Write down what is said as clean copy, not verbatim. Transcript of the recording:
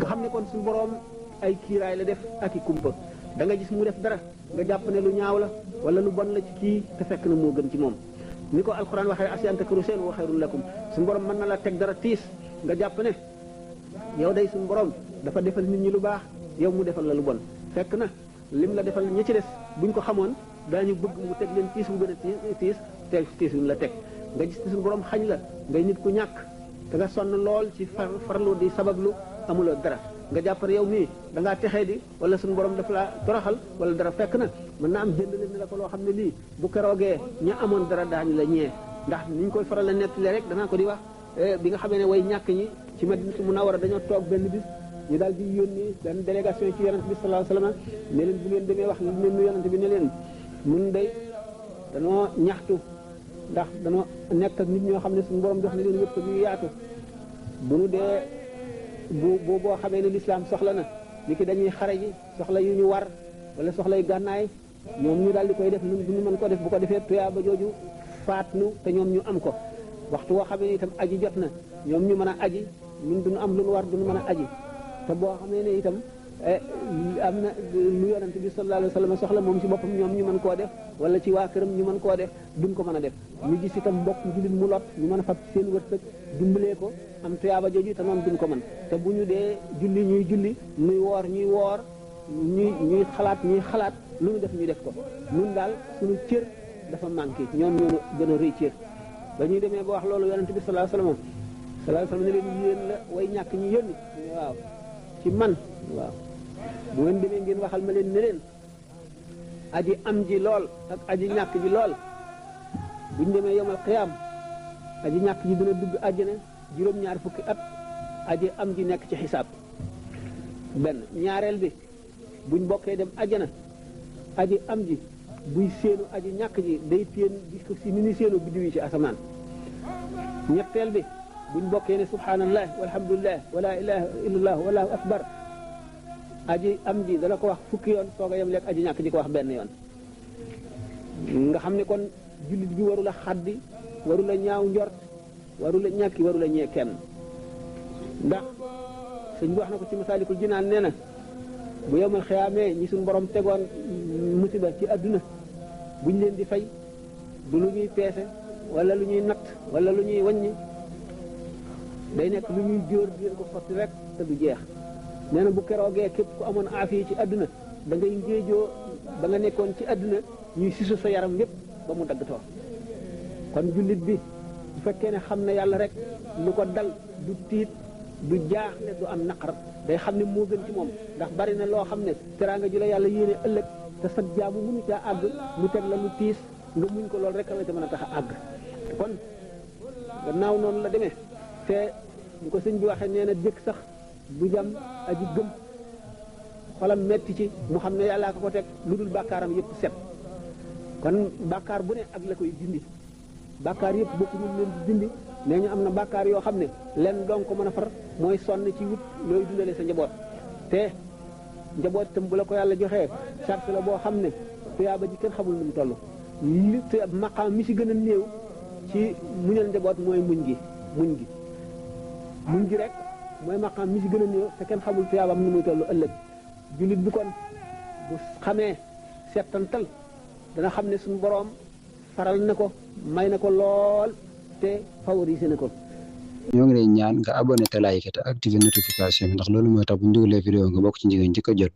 xam ne kon suñu borom ay kiiraay la def ak i kumpa da nga gis mu def dara nga jàpp ne lu ñaaw la wala lu bon la ci kii te fekk na moo gën ci moom ni ko alquran waxee asiyan takru seen wa xayrun lakum suñu borom mën na la teg dara tiis nga jàpp ne yow day suñu borom dafa defal nit ñi lu baax yow mu defal la lu bon fekk na lim la defal ñi ci des buñ ko xamoon daañu bëgg mu teg leen tiis bu gën a tiis te tiis bi mu la teg nga gis ne suñu borom xañ la ngay nit ku ñàkk te nga sonn lool ci farlu di sabablu amuloo dara nga jàpp ne yow mii da ngaa texee di wala suñu borom dafa la toroxal wala dara fekk na mën na am jënd leen ni la ko loo xam ne lii bu keroogee ña amoon dara daañu la ñee ndax ni ñu koy faral la nettali rek danaa ko di wax bi nga xamee ne way ñàkk ñi ci Madinatu Munawwara dañoo toog benn bis ñu daal di yónni benn délégation ci yonent bi sallallahu alayhi wasallam ne leen bu ngeen demee wax li leen nu yonent bi ne leen mun day danoo ñaxtu ndax danoo nekk ak nit ñoo xam ne suñu borom jox na leen wërsëg yu yaatu bu nu dee boo xamee ne lislaam soxla na ni ki dañuy xare ji soxla yu ñu war wala soxla yu gànnaay ñoom ñu daal di koy def ñun bu ñu mën ko def bu ko defee tuyaa ba jooju faat nu te ñoom ñu am ko waxtu woo xamee ne itam aji jot na ñoom ñu mën a aji ñun duñu am lu ñu war duñu mën a aji te boo xamee ne itam am na lu yonent bi sallallahu alayhi wasallam soxla moom ci boppam ñoom ñu mën koo def wala ci waa këram ñu mën koo def duñ ko mën a def ñu gis itam mbokk jullit mu lot ñu mën a fab seen wërsëg dimbalee ko am tuyaaba jooju te noonu duñ ko mën te bu ñu dee julli ñuy julli muy woor ñuy woor ñuy xalaat lu ñu def ñu def ko ñun daal suñu cër dafa manqué ñoom ñoo gën a rëy cër ba ñuy demee ba wax loolu yonent bi sallallahu alayhi wasallam ne leen yéen la way ñàkk ñu yónni waaw ci man waaw bu ngeen demee ngeen waxal ma leen ne leen aji am ji lool ak aji ñàkk ji lool buñ demee yomal xiyaam aji ñàkk ji dina dugg àjjana juróom-ñaar fukki at aji am ji nekk ci xisaab benn ñaareel bi buñ bokkee dem àjjana aji am ji buy séenu aji ñàkk ji day téen gis ko si ni ni séenu biddiw yi ci asamaan ñetteel bi buñ bokkee ne subhanallah walhamdulillah wala ilaha illallah wallahu akbar aji am ji dana ko wax fukki yoon soo ko yem lekk aji ñàkk ji ko wax benn yoon nga xam ne kon jullit bi warula xaddi warula ñaaw njort warula ñàkki warula ñee kenn ndax sëñ bi wax na ko ci masaalikul jinaan nee na bu yemal xiyaamee ñi suñ borom tegoon musiba ci adduna buñ leen di fay du lu ñuy peese wala lu ñuy natt wala lu ñuy wàññi day nekk lu ñuy jóor di leen ko sotti rek te du jeex nee na bu keroogee képp ku amoon aafiya ci adduna da ngay ngéejoo ba nga nekkoon ci adduna ñuy sisu sa yaram yépp ba mu daggatoo kon jullit bi bu fekkee ne xam na yàlla rek lu ko dal du tiit du jaaxle du am naqar day xam ne moo gën ci moom ndax bari na loo xam ne teraanga ji la yàlla yéene ëllëg te sa jaamu mënu caa àgg mu teg la lu tiis nga muñ ko loolu rek la ca mën a tax a àgg kon gannaaw noonu la demee te bu ko sëñ bi waxee nee na jëkk sax bu jam aji gëm xolam metti ci mu xam ne yàllaa ko teg lu dul bàkkaaram yëpp set kon bàkkaar bu ne ak la koy dindi bàkkaar yëpp bokku ñu leen di dindi nee ñu am na bàkkaar yoo xam ne leen doon ko mën a far mooy sonn ci wut looy dundale sa njaboot te njaboot itam bu la ko yàlla joxee charte la boo xam ne tuyaaba ji kenn xamul nu mu toll li te maqaam mi si gën a néew ci muñal njaboot mooy muñ gi rek mooy maqaam mi si gën a néew te kenn xamul tuyaabam nu muy toll ëllëg jullit bi kon bu xamee settantal dana xam ne suñu boroom faral na ko may na ko lool te favorisé na ko. ñoo ngi lay ñaan nga abonné te like te activer notification bi ndax loolu mooy tax bu ñu dugalee vidéo nga bokk ci njëkk a jot.